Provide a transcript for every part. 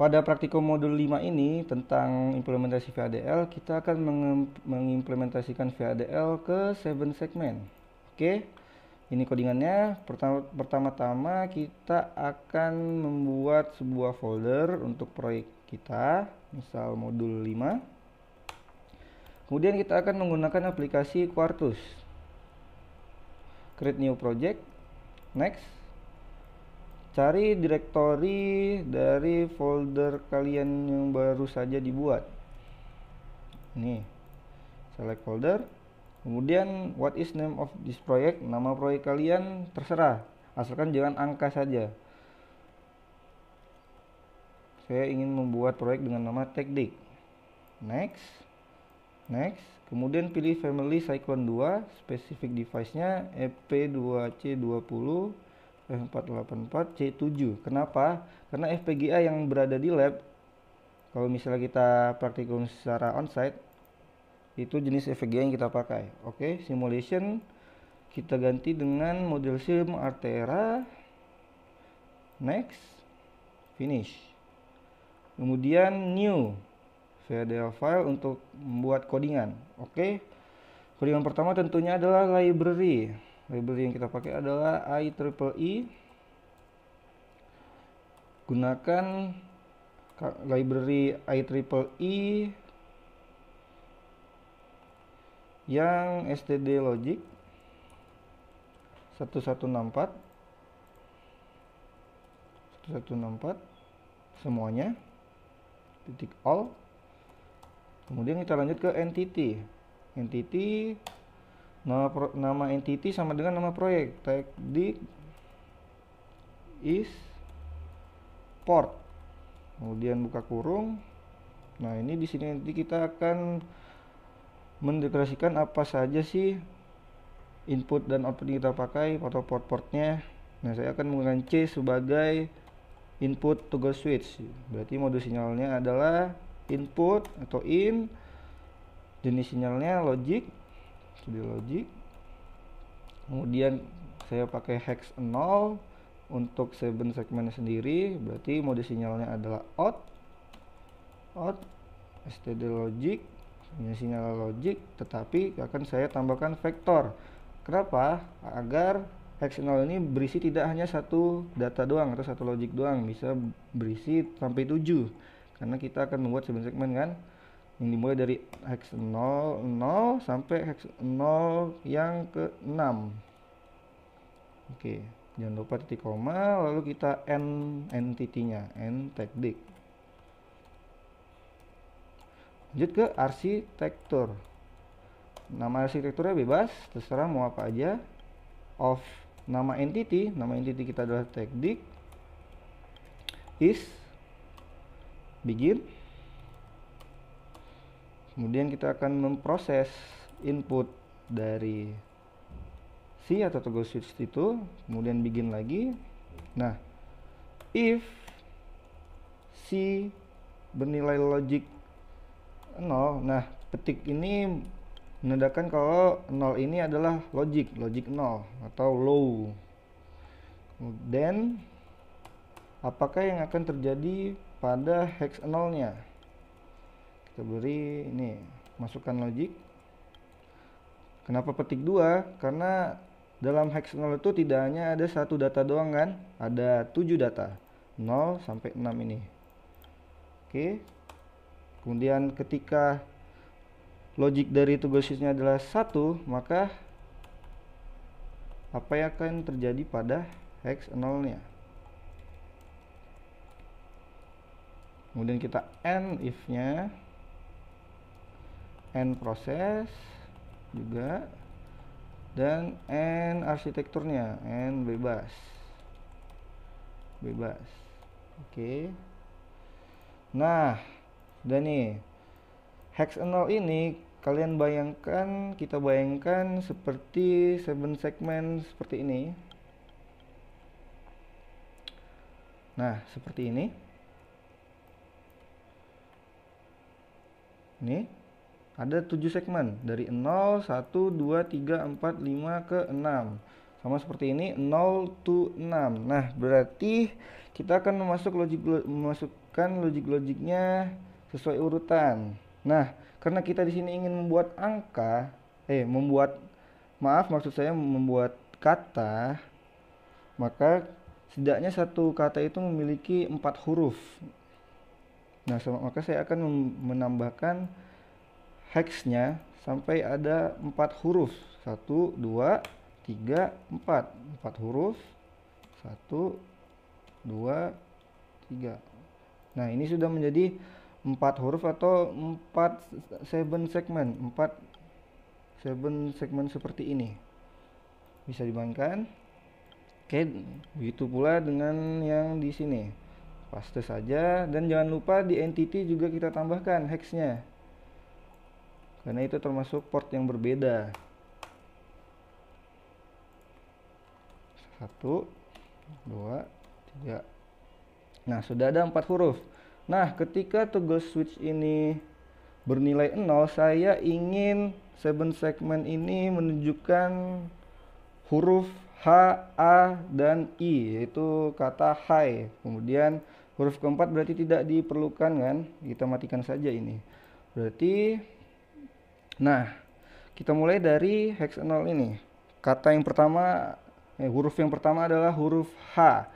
Pada praktikum modul 5 ini tentang implementasi VHDL, kita akan mengimplementasikan VHDL ke 7 segmen. Oke, ini codingannya. Pertama-tama kita akan membuat sebuah folder untuk proyek kita, misal modul 5. Kemudian kita akan menggunakan aplikasi Quartus. Create new project. Next. Cari direktori dari folder kalian yang baru saja dibuat. Ini, select folder. Kemudian what is name of this project? Nama proyek kalian terserah, asalkan jangan angka saja. Saya ingin membuat proyek dengan nama TechDig. Next. Kemudian pilih family Cyclone 2, specific device-nya EP2C20 F484C7. Kenapa? Karena FPGA yang berada di lab, kalau misalnya kita praktikum secara onsite, itu jenis FPGA yang kita pakai. Oke, simulation kita ganti dengan model sim Altera. Next, finish. Kemudian new VHDL file untuk membuat codingan. Oke, codingan pertama tentunya adalah library. Library yang kita pakai adalah IEEE. Gunakan library IEEE yang std logic 1164 semuanya, titik all. Kemudian kita lanjut ke entity. Nama entity sama dengan nama proyek. TechDig is port. Kemudian buka kurung. Nah, ini di sini nanti kita akan mendeklarasikan apa saja sih input dan output yang kita pakai atau port-portnya. Nah, saya akan menggunakan C sebagai input toggle switch. Berarti mode sinyalnya adalah input atau in. Jenis sinyalnya logic. Kemudian saya pakai hex 0 untuk 7 segmen sendiri, berarti mode sinyalnya adalah out std logic, ini sinyal logic, tetapi akan saya tambahkan vektor. Kenapa? Agar hex 0 ini berisi tidak hanya satu data doang atau satu logic doang, bisa berisi sampai 7, karena kita akan membuat 7 segmen kan, yang dimulai dari hex 0 sampai hex 0 yang ke 6. Oke, jangan lupa titik koma, lalu kita end entity-nya, end TechDig. Lanjut ke arsitektur. Nama arsitekturnya bebas, terserah mau apa aja. Of nama entity kita adalah TechDig is begin. Kemudian kita akan memproses input dari C atau toggle switch itu, kemudian begin lagi. Nah, if C bernilai logic 0, nah petik ini menandakan kalau 0 ini adalah logic 0 atau low. Dan apakah yang akan terjadi pada hex 0-nya? Kita beri ini, masukkan logic. Kenapa petik 2? Karena dalam hex 0 itu tidak hanya ada satu data doang kan, ada 7 data, 0 sampai 6 ini. Oke. Kemudian ketika logic dari toggle switch-nya adalah 1, maka apa yang akan terjadi pada hex 0-nya? Kemudian kita end if-nya, end proses juga, dan end arsitekturnya, end bebas. Oke. Nah, dan nih hex 0 ini kita bayangkan seperti 7 segmen seperti ini. Nah, seperti ini. Ini ada 7 segmen dari 0, 1, 2, 3, 4, 5 ke 6. Sama seperti ini 0 to 6. Nah, berarti kita akan masuk masukkan logik-logiknya sesuai urutan. Nah, karena kita di sini ingin membuat angka, maksud saya membuat kata, maka setidaknya satu kata itu memiliki 4 huruf. Nah, maka saya akan menambahkan hexnya sampai ada 4 huruf. 1, 2, 3, 4. 4 huruf. 1, 2, 3. Nah, ini sudah menjadi 4 huruf atau 7 segmen. 7 segmen seperti ini. Bisa dimainkan. Oke, begitu pula dengan yang di sini. Paste saja, dan jangan lupa di entity juga kita tambahkan hexnya, karena itu termasuk port yang berbeda. 1, 2, 3. Nah, sudah ada 4 huruf. Nah, ketika toggle switch ini bernilai 0, saya ingin 7 segmen ini menunjukkan huruf H, A, dan I, yaitu kata high. Kemudian huruf keempat berarti tidak diperlukan kan, kita matikan saja ini. Berarti, nah, kita mulai dari hex 0 ini. Kata yang pertama, huruf yang pertama adalah huruf H.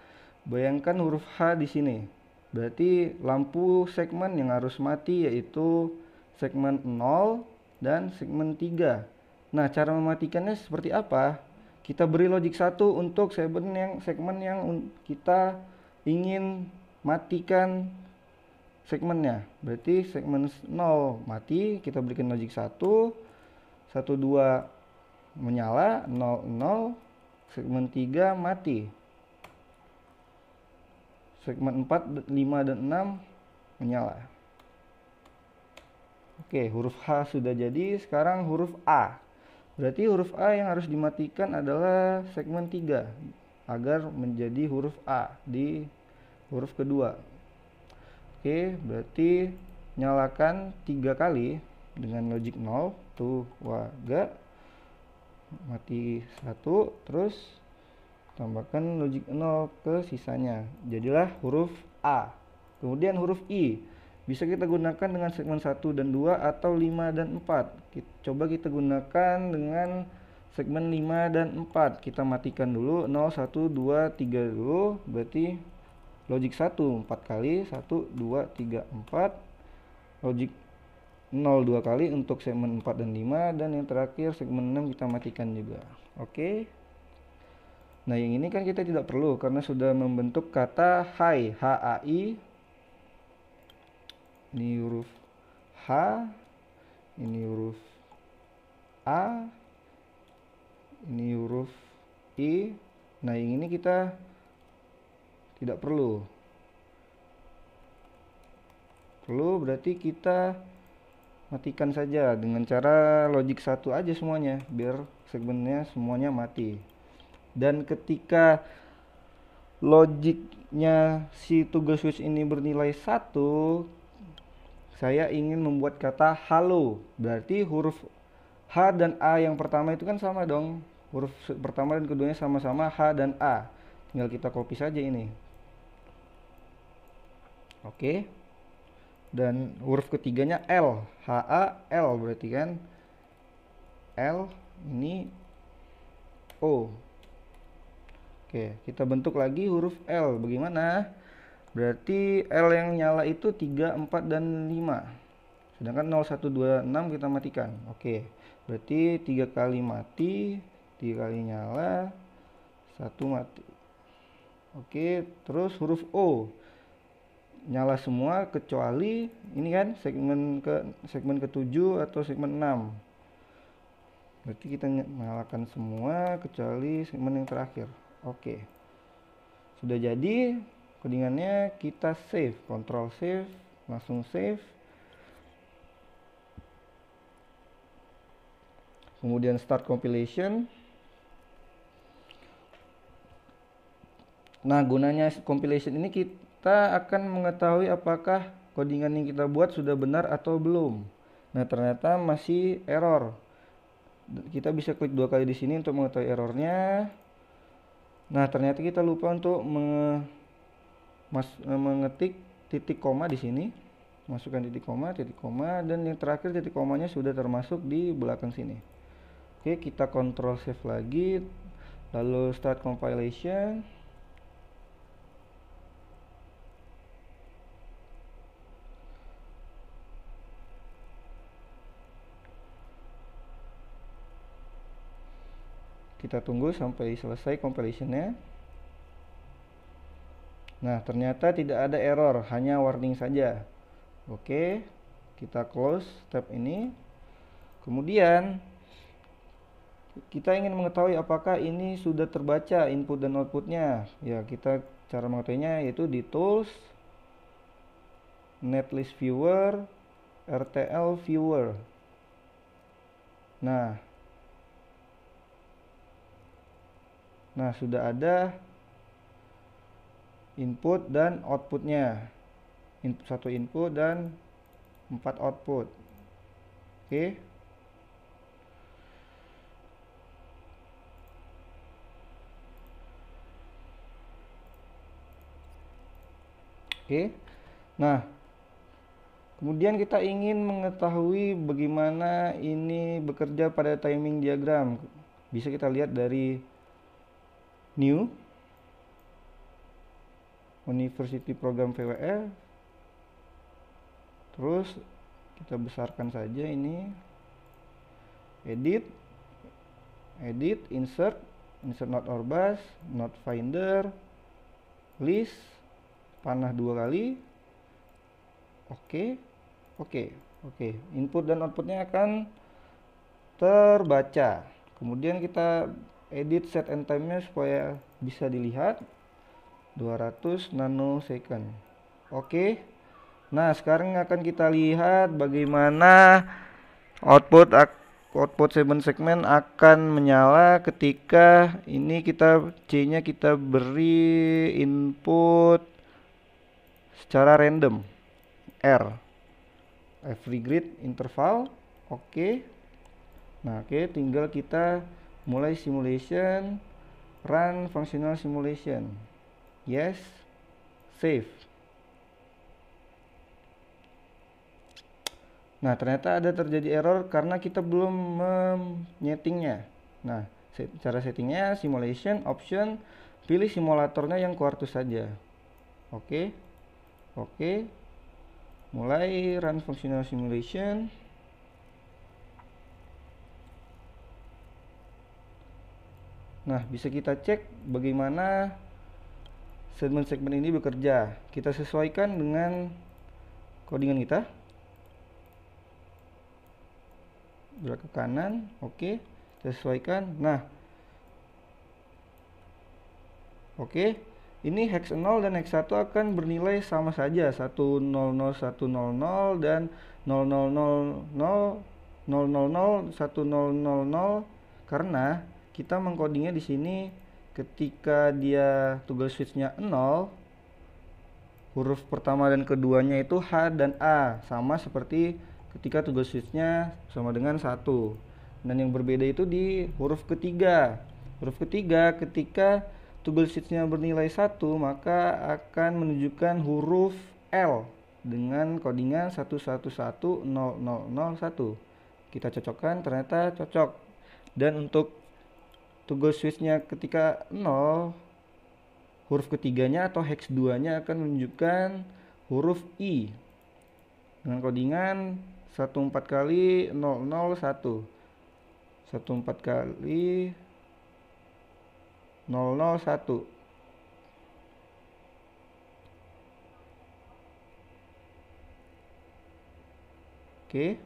Bayangkan huruf H di sini. Berarti lampu segmen yang harus mati yaitu segmen 0 dan segmen 3. Nah, cara mematikannya seperti apa? Kita beri logic 1 untuk segmen yang kita ingin matikan segmennya. Berarti segmen 0 mati, kita berikan logic 1, 1, 2 menyala, 0, 0, segmen 3 mati. Segmen 4, 5, dan 6 menyala. Oke, huruf H sudah jadi, sekarang huruf A. Berarti huruf A yang harus dimatikan adalah segmen 3 agar menjadi huruf A di huruf kedua. Oke, berarti nyalakan 3 kali dengan logic 0, tuh waga, mati 1, terus tambahkan logic 0 ke sisanya, jadilah huruf A. Kemudian huruf I bisa kita gunakan dengan segmen 1 dan 2 atau 5 dan 4. Coba kita gunakan dengan segmen 5 dan 4. Kita matikan dulu 0, 1, 2, 3 dulu. Berarti logic 1 4 kali, 1, 2, 3, 4. Logic 0 2 kali untuk segmen 4 dan 5, dan yang terakhir segmen 6 kita matikan juga. Oke. Nah, yang ini kan kita tidak perlu karena sudah membentuk kata HAI, H-A-I. Ini huruf H, ini huruf A, ini huruf I. Nah, yang ini kita tidak perlu. Berarti kita matikan saja dengan cara logic 1 aja semuanya, biar segmennya semuanya mati. Dan ketika logiknya si toggle switch ini bernilai 1, saya ingin membuat kata halo. Berarti huruf H dan A yang pertama itu kan sama dong. Huruf pertama dan keduanya sama-sama H dan A. Tinggal kita copy saja ini. Oke. Dan huruf ketiganya L. H-A, L berarti kan. L, ini O. Oke, kita bentuk lagi huruf L. Bagaimana? Berarti L yang nyala itu 3, 4, dan 5. Sedangkan 0, 1, 2, 6 kita matikan. Oke, berarti 3 kali mati, 3 kali nyala, 1 mati. Oke, terus huruf O. Nyala semua kecuali ini kan segmen ke-7 atau segmen 6. Berarti kita nyalakan semua kecuali segmen yang terakhir. Oke. Sudah jadi codingannya, kita save, Ctrl save, langsung save. Kemudian start compilation. Nah, gunanya compilation ini kita akan mengetahui apakah codingan yang kita buat sudah benar atau belum. Nah, ternyata masih error. Kita bisa klik 2 kali di sini untuk mengetahui errornya. Nah, ternyata kita lupa untuk mengetik titik koma di sini, masukkan titik koma, dan yang terakhir titik komanya sudah termasuk di belakang sini. Oke, kita Ctrl save lagi, lalu start compilation. Kita tunggu sampai selesai compilationnya. Nah, ternyata tidak ada error, hanya warning saja. Oke, kita close tab ini. Kemudian kita ingin mengetahui apakah ini sudah terbaca input dan outputnya. Ya, kita cara mengetahuinya yaitu di tools, netlist viewer, RTL viewer. Nah, sudah ada input dan outputnya. Satu input dan 4 output. Oke. Nah, kemudian kita ingin mengetahui bagaimana ini bekerja pada timing diagram. Bisa kita lihat dari New University Program VWF. Terus kita besarkan saja ini. Edit, insert not orbas, not finder, list, panah 2 kali. Oke. Input dan outputnya akan terbaca. Kemudian kita edit set and time-nya supaya bisa dilihat 200 nanosecond. Oke. Nah, sekarang akan kita lihat bagaimana output 7 segmen akan menyala ketika ini C-nya kita beri input secara random R, every grid interval. Oke. Nah, tinggal kita mulai simulation, run functional simulation. Yes, save. Nah, ternyata ada terjadi error karena kita belum menyetingnya. Nah, cara settingnya simulation option, pilih simulatornya yang Quartus saja. Oke. Mulai run functional simulation. Nah, bisa kita cek bagaimana segmen-segmen ini bekerja. Kita sesuaikan dengan codingan kita. Berat ke kanan, oke. Kita sesuaikan. Nah, oke. Ini hex 0 dan hex 1 akan bernilai sama saja, 100.100 dan 000.100.000 karena kita mengcodingnya di sini ketika dia toggle switch-nya 0, huruf pertama dan keduanya itu H dan A, sama seperti ketika toggle switch-nya sama dengan 1. Dan yang berbeda itu di huruf ketiga. Huruf ketiga ketika toggle switch-nya bernilai 1, maka akan menunjukkan huruf L dengan codingan 111.000.1. Kita cocokkan, ternyata cocok. Dan untuk toggle switch-nya ketika 0, huruf ketiganya atau hex 2-nya akan menunjukkan huruf I dengan codingan 14 kali 001. 14 kali 001. Oke.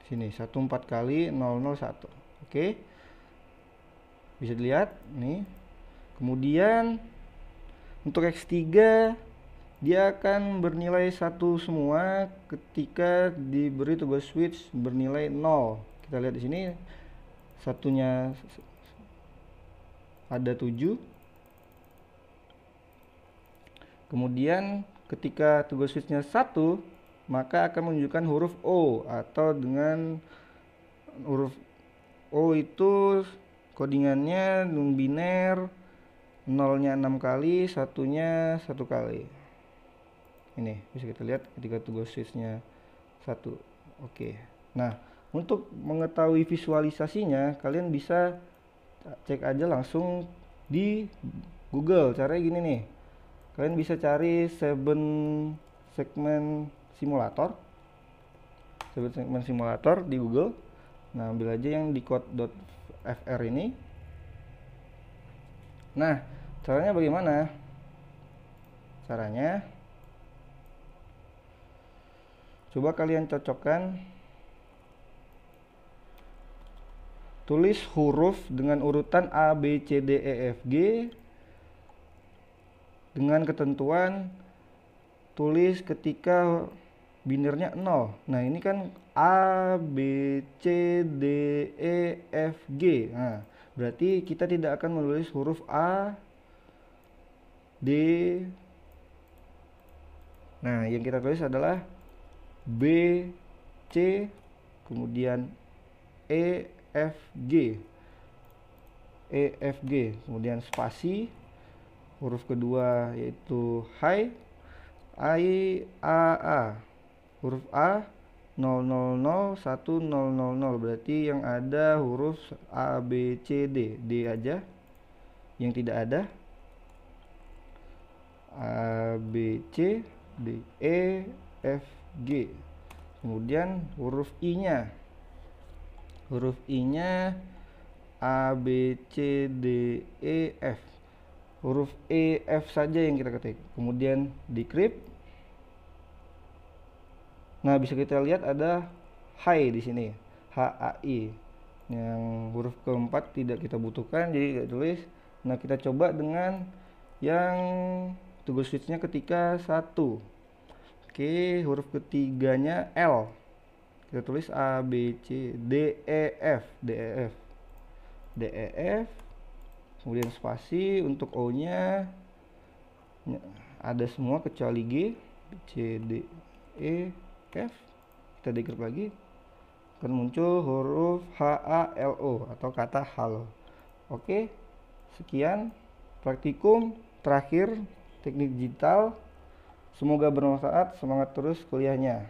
Sini 14 kali 001. Oke. Bisa dilihat nih. Kemudian untuk X3 dia akan bernilai 1 semua ketika diberi toggle switch bernilai 0. Kita lihat di sini satunya ada 7. Kemudian ketika toggle switch-nya 1, maka akan menunjukkan huruf O, atau dengan huruf O itu codingannya non biner, nolnya 6 kali, satunya 1 kali. Ini bisa kita lihat ketika toggle switch-nya 1. Oke. Nah, untuk mengetahui visualisasinya, kalian bisa cek aja langsung di Google. Caranya gini nih. Kalian bisa cari 7 segment simulator. 7 segment simulator di Google. Nah, ambil aja yang di code.fr ini. Nah, caranya bagaimana? Caranya, coba kalian cocokkan, tulis huruf dengan urutan A, B, C, D, E, F, G dengan ketentuan tulis ketika binernya 0. Nah, ini kan A, B, C, D, E, F, G. Nah, berarti kita tidak akan menulis huruf A, D. Nah, yang kita tulis adalah B, C, kemudian E, F, G. E, F, G. Kemudian spasi. Huruf kedua yaitu high. I, A, A. Huruf A 000 1000, berarti yang ada huruf A, B, C, D. D aja yang tidak ada. A, B, C, D, E, F, G. Kemudian huruf I-nya. Huruf I-nya A, B, C, D, E, F. Huruf E, F saja yang kita ketik. Kemudian decrypt. Nah, bisa kita lihat ada high di sini, HAI. Yang huruf keempat tidak kita butuhkan, jadi tidak tulis. Nah, kita coba dengan yang toggle switch-nya ketika 1. Oke, huruf ketiganya L. Kita tulis A, B, C, D, E, F, D, E, F, D, E, F. Kemudian spasi. Untuk O-nya ada semua kecuali G, C, D, E, F. Kita decrypt lagi, akan muncul huruf HALO atau kata halo. Oke, sekian praktikum terakhir teknik digital. Semoga bermanfaat. Semangat terus kuliahnya.